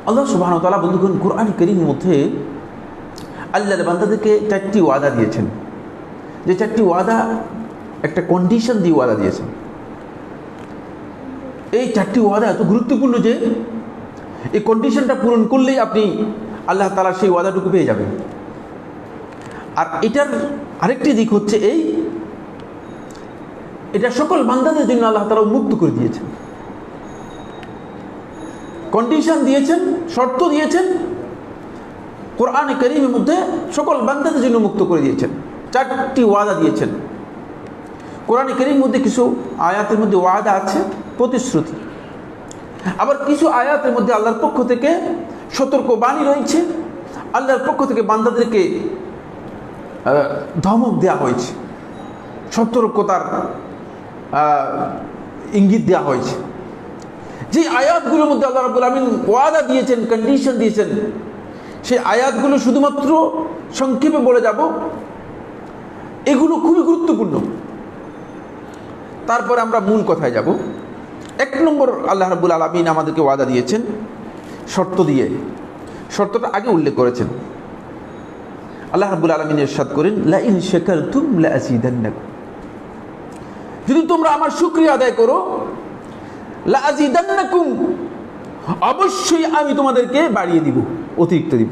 আল্লাহ সুবহানাহু ওয়া তাআলা বন্ধুগণ কুরআন কারীমের মধ্যে আল্লাহর বান্দাদেরকে 4টি ওয়াদা দিয়েছেন, যে 4টি ওয়াদা একটা কন্ডিশন দিয়ে ওয়াদা দিয়েছেন। এই 4টি ওয়াদা এত গুরুত্বপূর্ণ যে এই কন্ডিশনটা পূরণ করলেই আপনি আল্লাহ তাআলার সেই ওয়াদাটুকু পেয়ে যাবেন। আর এটার আরেকটি দিক হচ্ছে এটা সকল বান্দাদের জন্য আল্লাহ তাআলা উন্মুক্ত করে দিয়েছেন, কন্ডিশন দিয়েছেন, শর্ত দিয়েছেন, কোরআনে কারীমের মধ্যে সকল বান্দাদের জন্য মুক্ত করে দিয়েছেন। 4টি ওয়াদা দিয়েছেন। কোরআনে কারীমের মধ্যে কিছু আয়াতের মধ্যে ওয়াদা আছে, প্রতিশ্রুতি, আবার কিছু আয়াতের মধ্যে আল্লাহর পক্ষ থেকে সতর্ক বাণী রয়েছে, আল্লাহর পক্ষ থেকে বান্দাদেরকে ধমক দেওয়া হয়েছে, সতর্কতার ইঙ্গিত দেওয়া হয়েছে। যে আয়াতগুলোর মধ্যে আল্লাহ রাব্বুল আলামিন ওয়াদা দিয়েছেন, কন্ডিশন দিয়েছেন, সেই আয়াতগুলো শুধুমাত্র সংক্ষেপে বলে যাব। এগুলো খুবই গুরুত্বপূর্ণ। তারপরে আমরা মূল কথায় যাব। 1 নম্বর, আল্লাহ রাব্বুল আলামিন আমাদেরকে ওয়াদা দিয়েছেন শর্ত দিয়ে। শর্তটা আগে উল্লেখ করেছেন। আল্লাহ রাব্বুল আলামিন ইরশাদ করেন, লা ইন শাকারতুম লা আযীদান্নাকুম, যদি তোমরা আমার শুকরিয়া আদায় করো, লা আযীদান্নাকুম, অবশ্যই আমি তোমাদেরকে বাড়িয়ে দিব, অতিরিক্ত দিব।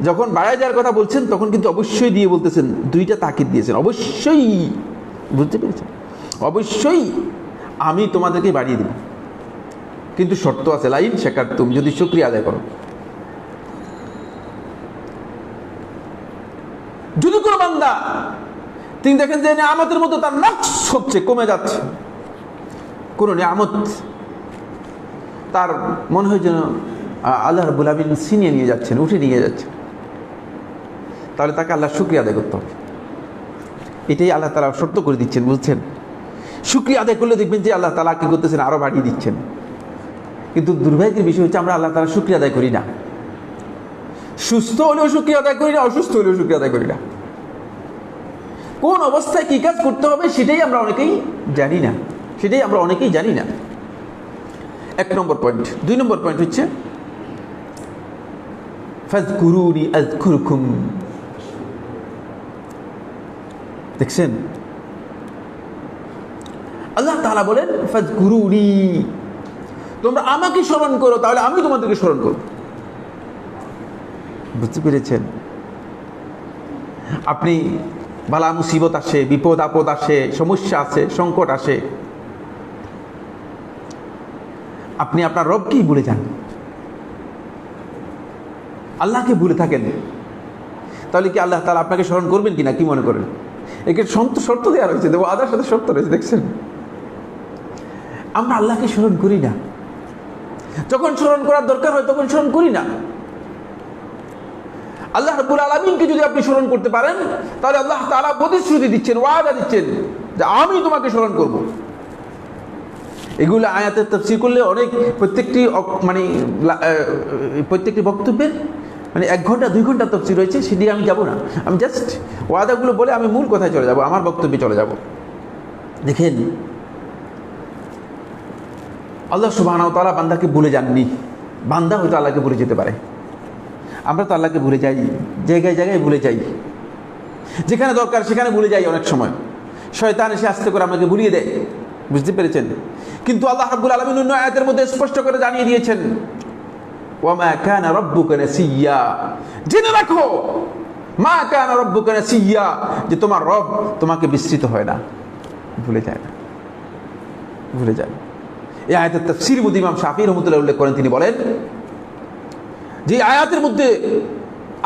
যখন বাড়ায় যাওয়ার কথা বলছেন তখন কিন্তু অবশ্যই দিয়ে বলতেছেন, 2টা তাকিদ দিয়েছেন, অবশ্যই, বুঝতে পেরেছেন? অবশ্যই আমি তোমাদেরকে বাড়িয়ে দিব, কিন্তু শর্ত আছে, লা ইন শাকারতুম, যদি শুকরিয়া আদায় করো। যদি কোনো বান্দা তিনি দেখেন যে নিয়ামতের মধ্যে তার নকশ হচ্ছে, কমে যাচ্ছে, কোনো নিয়ামত তার মনে হয় যেন আল্লাহ রাব্বুল আলামিন ছিনিয়ে নিয়ে যাচ্ছেন, উঠে নিয়ে যাচ্ছেন, তাহলে তাকে আল্লাহ শুকরিয়া আদায় করতে হবে। এটাই আল্লাহ তাআলা শর্ত করে দিচ্ছেন, বুঝছেন? শুকরিয়া আদায় করলে দেখবেন যে আল্লাহ তাআলা কি করতেছেন, আরো বাড়িয়ে দিচ্ছেন। কিন্তু দুর্ভাগ্যের বিষয় হচ্ছে আমরা আল্লাহ তাআলা শুকরিয়া আদায় করি না। সুস্থ হলেও শুকরিয়া আদায় করি না, অসুস্থ হলেও শুকরিয়া আদায় করি না। কোন অবস্থায় কি কাজ করতে হবে সেটাই আমরা অনেকেই জানি না, জানি না। 1 নম্বর পয়েন্ট। 2 নম্বর পয়েন্ট হচ্ছে ফাযকুরুনি আযকুরকুম। দেখছেন, আল্লাহ তাআলা বলেন ফাযকুরুনি, তোমরা আমাকে স্মরণ করো, তাহলে আমি তোমাদেরকে স্মরণ করব। বুঝতে পেরেছেন? আপনি বালা মুসিবত আসে, বিপদ আপদ আসে, সমস্যা আসে, সংকট আসে, আপনি আপনার রবকেই ভুলে যান, আল্লাহকে ভুলে থাকেন, তাহলে কি আল্লাহ তাআলা আপনাকে স্মরণ করবেন কিনা, কি মনে করেন? একে শর্ত দেওয়া রয়েছে, দেবো আদার সাথে শর্ত রয়েছে। দেখছেন, আমরা আল্লাহকে স্মরণ করি না, যখন স্মরণ করার দরকার হয় তখন স্মরণ করি না। আল্লাহ রাব্বুল আলামিনকে যদি আপনি স্মরণ করতে পারেন, তাহলে আল্লাহ তাআলা প্রতিশ্রুতি দিচ্ছেন, ওয়াদা দিচ্ছেন যে আমি তোমাকে স্মরণ করব। এগুলো আয়াতের তাফসীর করলে অনেক, প্রত্যেকটি বক্তব্যের 1 ঘন্টা 2 ঘন্টা তাফসীর রয়েছে, সেদিকে আমি যাব না। আমি জাস্ট ওয়াদাগুলো বলে আমি মূল কথায় চলে যাব, আমার বক্তব্যে চলে যাব। দেখেন, আল্লাহ সুবহানাহু ওয়া তাআলা বান্দাকে ভুলে যাননি। বান্দা হয়তো আল্লাহকে ভুলে যেতে পারে, আমরা তো আল্লাহকে ভুলে যাই, জায়গায় জায়গায় ভুলে যাই, যেখানে দরকার সেখানে ভুলে যাই। অনেক সময় শয়তান এসে আস্তে করে আমাকে ভুলিয়ে দেয়, বুঝতে পেরেছেন? কিন্তু আল্লাহ রাব্বুল আলামিন অন্য আয়াতের মধ্যে স্পষ্ট করে জানিয়ে দিয়েছেন, ওয়া মা কানা রাব্বুকা নাসিয়া, জেনে রাখো, মা কানা রাব্বুকা নাসিয়া, যে তোমার রব তোমাকে বিস্মৃত হয় না, ভুলে যায় না, ভুলে যায়। এই আয়াতের তাফসীর মধ্যে ইমাম শাফিঈ রাহমাতুল্লাহ উল্লেখ করেন, তিনি বলেন যে আয়াতের মধ্যে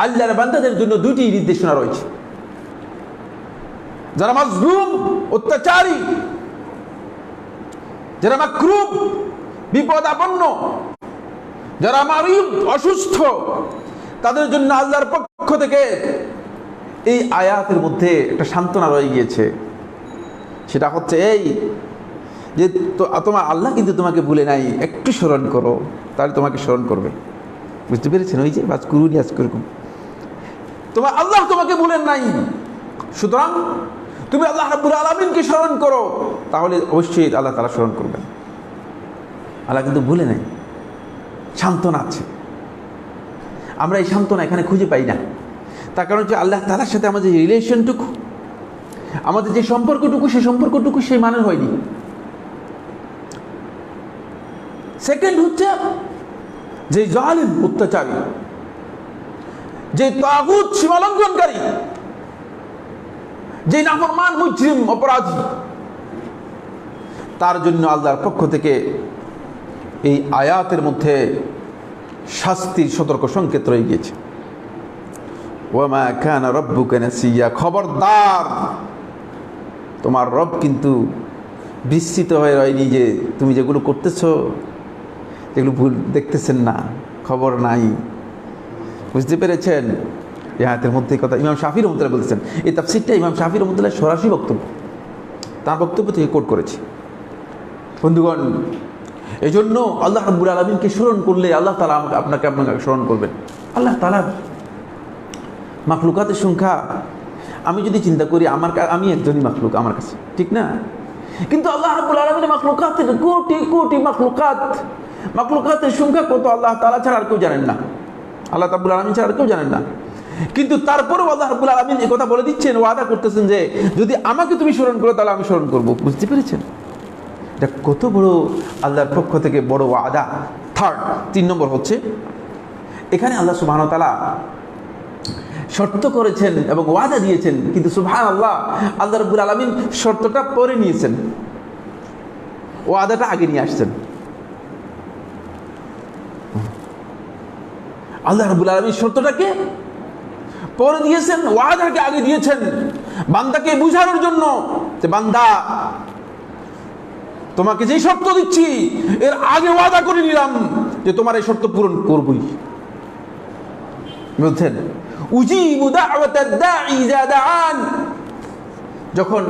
আল্লাহর বান্দাদের জন্য 2টি নির্দেশনা রয়েছে। যারা মাজলুম, অত্যাচারী, যারা মাকরুব, বিপদাপন্ন, যারা মারিদ, অসুস্থ, তাদের জন্য আল্লাহর পক্ষ থেকে এই আয়াতের মধ্যে একটা সান্ত্বনা রয়ে গিয়েছে। সেটা হচ্ছে এই যে তোমার আল্লাহ কিন্তু তোমাকে ভুলে নাই, একটু স্মরণ করো, তাহলে তোমাকে স্মরণ করবে। বুঝতে পেরেছেন? ওই যে ফাযকুরুনি আযকুরকুম, তোমার আল্লাহ তোমাকে ভুলেন নাই, সুতরাং তুমি আল্লাহ রাব্বুল আলামিনকে স্মরণ করো, তাহলে অবশ্যই আল্লাহ তাআলা স্মরণ করবেন। আল্লাহ কিন্তু ভুলে নাই। সান্ত্বনা আছে। আমরা এই সান্ত্বনা এখানে খুঁজে পাই না। তার কারণ হচ্ছে আল্লাহ তাআলার সাথে আমাদের যে রিলেশনটুকু, আমাদের যে সম্পর্কটুকু, সেই সম্পর্কটুকু সেই মানের হয়নি। সেকেন্ড হচ্ছে যে জালিম, অত্যাচারী, যে তাগুত, সীমালঙ্ঘনকারী, যে নাফরমান, মুজরিম, অপরাধী, তার জন্য আল্লাহর পক্ষ থেকে এই আয়াতের মধ্যে শাস্তির সতর্ক সংকেত রয়ে গিয়েছে। ওয়ামা কানা রাব্বুকা নাসিয়া, খবরদার, তোমার রব কিন্তু বিস্মিত হয়ে রয়নি যে তুমি যেগুলো করতেছো যেগুলো ভুল দেখতেছেন না, খবর নাই। বুঝতে পেরেছেন? এই আয়াতের মধ্যে কথা ইমাম শাফি রহমাতুল্লাহ বলতেছেন। এই তাফসীরটা ইমাম শাফি রহমাতুল্লাহ সরাসরি বক্তব্য, তার বক্তব্য থেকে কোট করেছি। বন্ধুগণ, এই জন্য আল্লাহ রাব্বুল আলামিনকে স্মরণ করলে আল্লাহ তাআলা আপনাকে স্মরণ করবেন। আল্লাহ তাআলার মাখলুকাতের সংখ্যা, আমি যদি চিন্তা করি আমি একজনই মাখলুক আমার কাছে, ঠিক না? কিন্তু আল্লাহ রাব্বুল আলামিনের মাখলুকাতের কোটি কোটি মাখলুকাতের সংখ্যা কত আল্লাহ তাআলা ছাড়া আর কেউ জানেন না, আল্লাহ রাব্বুল আলামিন ছাড়া আর কেউ জানেন না। কিন্তু তারপরেও আল্লাহ রাব্বুল আলামিন এই কথা বলে দিচ্ছেন, ওয়াদা করতেছেন যে যদি আমাকে তুমি স্মরণ করো তাহলে আমি স্মরণ করবো। বুঝতে পেরেছেন? এটা কত বড় আল্লাহর পক্ষ থেকে বড় ওয়াদা। থার্ড, 3 নম্বর হচ্ছে এখানে আল্লাহ সুবহানাহু ওয়া তাআলা শর্ত করেছেন এবং ওয়াদা দিয়েছেন, কিন্তু সুবহানাল্লাহ আল্লাহ রাব্বুল আলামিন শর্তটা পরে নিয়েছেন, ওয়াদাটা আগে নিয়ে আসছেন। আল্লাহ রাব্বুল আলামিন শর্তটাকে পরে দিয়েছেন, ওয়াদাকে আগে দিয়েছেন, বান্দাকে বুঝানোর জন্য যে বান্দা তোমাকে যে শর্ত দিচ্ছি এর আগে ওয়াদা করে নিলাম যে তোমার এই শর্ত পূরণ করবই। বুঝছেন? উজিবু দাওয়াতাদ দাঈ ইযা দাআন, যখন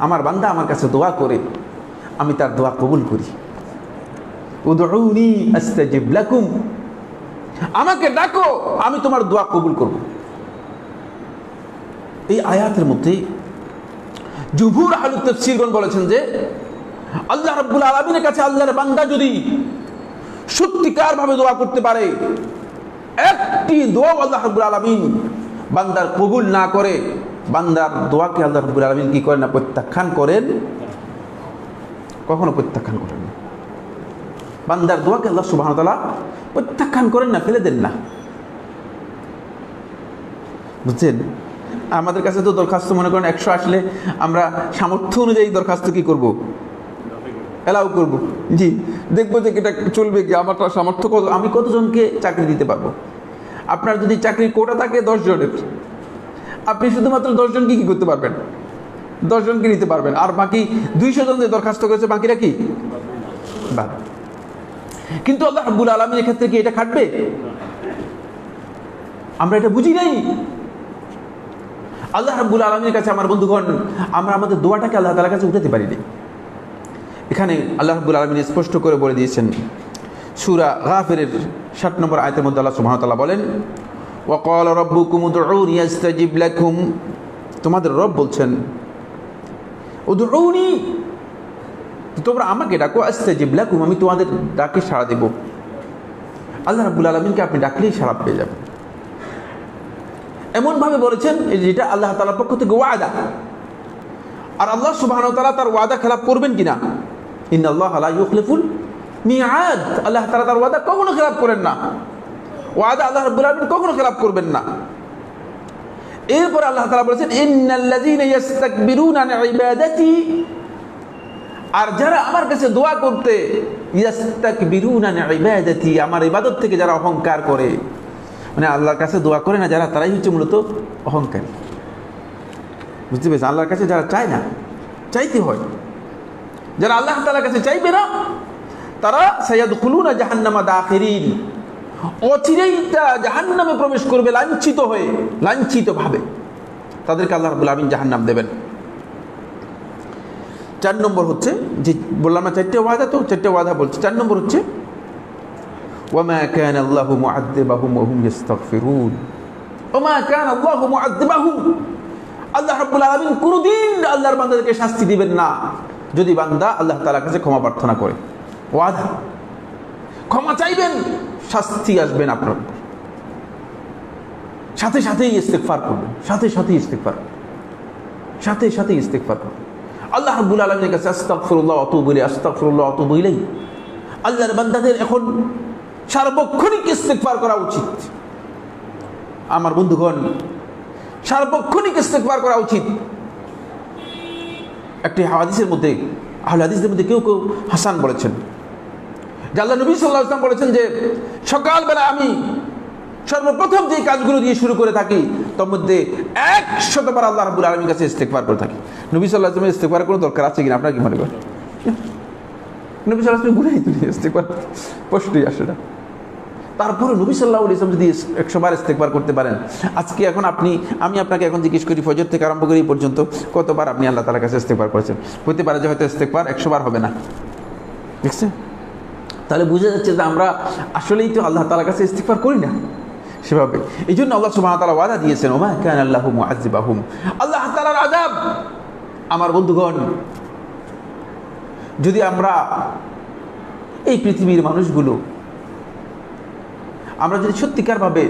আমার বান্দা আমার কাছে দোয়া করে আমি তার দোয়া কবুল করি। উদউনি আস্তাজিব লাকুম, আমাকে ডাকো আমি তোমার দোয়া কবুল করব। এই আয়াতের মধ্যে জুমহুর আহলুত তাফসীরগণ বলেছেন যে আল্লাহ রাব্বুল আলামিনের কাছে আল্লাহর বান্দা যদি সত্যিকার ভাবে দোয়া করতে পারে, একটি দোয়া আল্লাহ রাব্বুল আলামিন বান্দার কবুল না করে, বান্দার দোয়াকে আল্লাহ রাব্বুল আলামিন কি করেন না? প্রত্যাখ্যান করেন। কখনো প্রত্যাখ্যান করেন না। বান্দার দোয়াকে আল্লাহ সুবহানাহু ওয়া তাআলা প্রত্যাখ্যান করেন না, ফেলে দেন না। বুঝছেন? আমাদের কাছে তো দরখাস্ত মনে করেন 100 আসলে আমরা সামর্থ্য অনুযায়ী দরখাস্ত কি করব? এলাও করব। জি, দেখবো যে এটা চলবে কি, আমার সামর্থ্য কত, আমি কতজনকে চাকরি দিতে পারবো। আপনার যদি চাকরির কোটা থাকে 10 জনের, আপনি শুধুমাত্র 10 জনকে কি করতে পারবেন? 10 জনকে নিতে পারবেন। আর বাকি 200 জন যে দরখাস্ত করেছে বাকিরা কি বাদ। কিন্তু আল্লাহ রাব্বুল আলামিনের ক্ষেত্রে কি এটা খাটবে? আমরা এটা বুঝি নাই। আল্লাহ রাব্বুল আলামিনের কাছে আমার বন্ধুগণ আমরা আমাদের দোয়াটাকে আল্লাহ তাআলার কাছে উঠাতে পারিনি। এখানে আল্লাহ রাব্বুল আলামিন স্পষ্ট করে বলে দিয়েছেন, সূরা গাফিরের 60 নম্বর আয়াতের মধ্যে আল্লাহ সুবহানাহু ওয়া তাআলা বলেন, ওয়া ক্বালা রাব্বুকুম উদউনি আস্তাজিব লাকুম, তোমাদের রব বলছেন উদউনি, তোমরা আমাকে ডাকো, আস্তাজিব লাকুম, আমি তোমাদের ডাকে সাড়া দেব। আল্লাহ রাব্বুল আলামিনকে আপনি ডাকলেই সাড়া পেয়ে যাবেন। এমন ভাবে বলেছেন যেটা আল্লাহ তাআলার পক্ষ থেকে ওয়াদা। আর আল্লাহ সুবহানাহু ওয়া তাআলা তার ওয়াদা খেলাফ করবেন কিনা? ইন্নাল্লাহা লা ইউখলিফুল মিআদ, আল্লাহ তাআলা তার ওয়াদা কখনো খেলাফ করেন না। ওয়াদা আল্লাহ রাব্বুল আলামিন কখনো খেলাফ করবেন না। এরপর আল্লাহ তাআলা বলেছেন ইন্নাল্লাযীনা ইস্তাকবিরুনা আন ইবাদাতি, আর যারা আমার কাছে দোয়া করতে, ইস্তাকবিরুনা আন ইবাদাতি, আমার ইবাদত থেকে যারা অহংকার করে, মানে আল্লাহর কাছে দোয়া করে না যারা, তারাই হচ্ছে মূলত অহংকারী। বুঝতে পেরেছেন? আল্লাহর কাছে যারা চায় না, চাইতে হয়, যারা আল্লাহ তাআলার কাছে চাইবে না তারা সায়াদখুলুনা জাহান্নামা দাখিরিন, অচিরেই জাহান্নামে প্রবেশ করবে লাঞ্ছিত হয়ে, লাঞ্ছিত ভাবে তাদেরকে আল্লাহ রাব্বুল আলামিন জাহান্নাম দেবেন। 4 নম্বর হচ্ছে যে বললাম না 4টে ওয়াদা, তো 4টে ওয়াদা বলছে। 4 নম্বর হচ্ছে ওয়ামা কানা আল্লাহু মুআযযিবাহুম ওয়া হুম ইস্তাগফিরুন, ওয়ামা কানা আল্লাহু মুআযযিবাহুম, আল্লাহ রাব্বুল আলামিন কোনদিন আল্লাহর বান্দাদেরকে শাস্তি দিবেন না যদি বান্দা আল্লাহ তাআলার কাছে ক্ষমা প্রার্থনা করে। ওয়াদা, ক্ষমা চাইবেন, শাস্তি আসবেন আপনার উপর। সাথে সাথেই ইস্তেগফার করবেন, সাথে সাথেই ইস্তেগফার, সাথে সাথেই ইস্তেগফার করবেন। আল্লাহ রাব্বুল আলামিনের কাছে আস্তাগফিরুল্লাহ ওয়া আতুবু ইলাইহি, আস্তাগফিরুল্লাহ ওয়া আতুবু ইলাইহি। আল্লাহর বান্দাদের এখন সার্বক্ষণিক ইস্তেগফার করা উচিত। আমার বন্ধুগণ, সার্বক্ষণিক ইস্তেগফার করা উচিত। একটি হাদিসের মধ্যে, আহলে হাদিসদের মধ্যে কেউ কেউ হাসান বলেছেন যে আল্লাহ নবী সাল্লাল্লাহু আলাইহি ওয়াসাল্লাম বলেছেন যে সকালবেলা আমি সর্বপ্রথম যে কাজগুলো দিয়ে শুরু করে থাকি তার মধ্যে 100 বার আল্লাহ রাব্বুল আলামিনের কাছে ইস্তেগফার করে থাকি। নবী সাল্লাল্লাহু আলাইহি ওয়াসাল্লাম ইস্তেগফার করার দরকার আছে কিনা আপনারা কি মনে করেন? নবী সাল্লাল্লাহু আলাইহি ওয়াসাল্লাম গুনাই তুলি ইস্তেগফার প্রশ্নই আসে না। তারপরে নবী সাল্লাল্লাহু আলাইহি ওয়াসাল্লাম যদি 100 বার ইস্তেগফার করতে পারেন, আজকে এখন আমি আপনাকে এখন জিজ্ঞেস করি ফজর থেকে আরম্ভ করি পর্যন্ত কতবার আপনি আল্লাহ তাআলার কাছে ইস্তেগফার করেছেন? হতে পারে যে হয়তো ইস্তেগফার 100 বার হবে না, দেখছেন? তাহলে বুঝা যাচ্ছে যে আমরা আসলেই তো আল্লাহ তাআলার কাছে ইস্তেগফার করি না সেভাবে। এই জন্য আল্লাহ সুবহানাহু ওয়া তাআলা ওয়াদা দিয়েছেন, ওমা কানা আল্লাহু মুআযযিবাহুম, আল্লাহ তাআলার আযাব। আমার বন্ধুগণ, যদি আমরা এই পৃথিবীর মানুষগুলো আমরা যদি সত্যিকারভাবে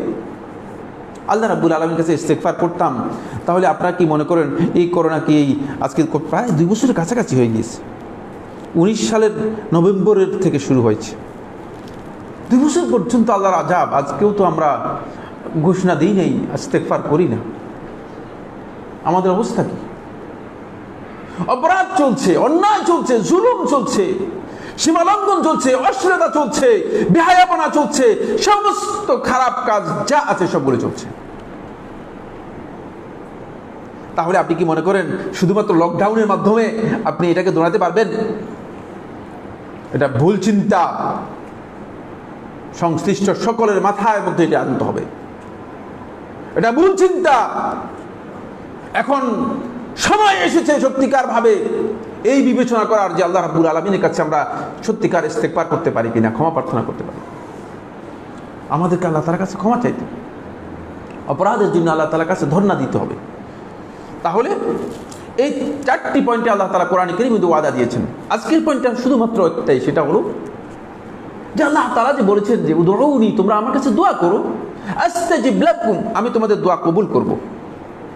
আল্লাহ রাব্বুল আলামিনের কাছে ইস্তেগফার করতাম, তাহলে আপনারা কি মনে করেন এই করোনা কি এই আজকে প্রায় 2 বছরের কাছাকাছি হয়ে গিয়েছে। 19 সালের নভেম্বরের থেকে শুরু হয়েছে, 2 বছর পর্যন্ত আল্লাহর আযাব। আজকেও তো আমরা ঘোষণা দিই নেই, ইস্তেগফার করি না। আমাদের অবস্থা কি? অপরাধ চলছে, অন্যায় চলছে, জুলুম চলছে, সীমালঙ্ঘন চলছে, অশ্লীলতা চলছে, বেহায়াপনা চলছে, সমস্ত খারাপ কাজ যা আছে সবগুলো চলছে। তাহলে আপনি কি মনে করেন শুধুমাত্র লকডাউনের মাধ্যমে আপনি এটাকে দৌড়াতে পারবেন? এটা ভুল চিন্তা। সংশ্লিষ্ট সকলের মাথার মধ্যে এটা আনতে হবে, এটা ভুল চিন্তা। এখন সময় এসেছে সত্যিকার ভাবে এই বিবেচনা করার যে আল্লাহ রাব্বুল আলামিনের কাছে আমরা সত্যিকার ইস্তেগফার করতে পারি কিনা, ক্ষমা প্রার্থনা করতে পারি। আমাদেরকে আল্লাহ তাআলার কাছে ক্ষমা চাইতে, অপরাধের জন্য আল্লাহ তাআলার কাছে ধর্ণা দিতে হবে। তাহলে এই 4টি পয়েন্টে আল্লাহ তাআলা কোরআনে কারীমে ওয়াদা দিয়েছেন। আজকের পয়েন্টটা শুধুমাত্র একটাই, সেটা হলো যে আল্লাহ তাআলা যে বলেছেন যে উদউনি, তোমরা আমার কাছে দোয়া করো, আস্তাজিব লাকুম, আমি তোমাদের দোয়া কবুল করব।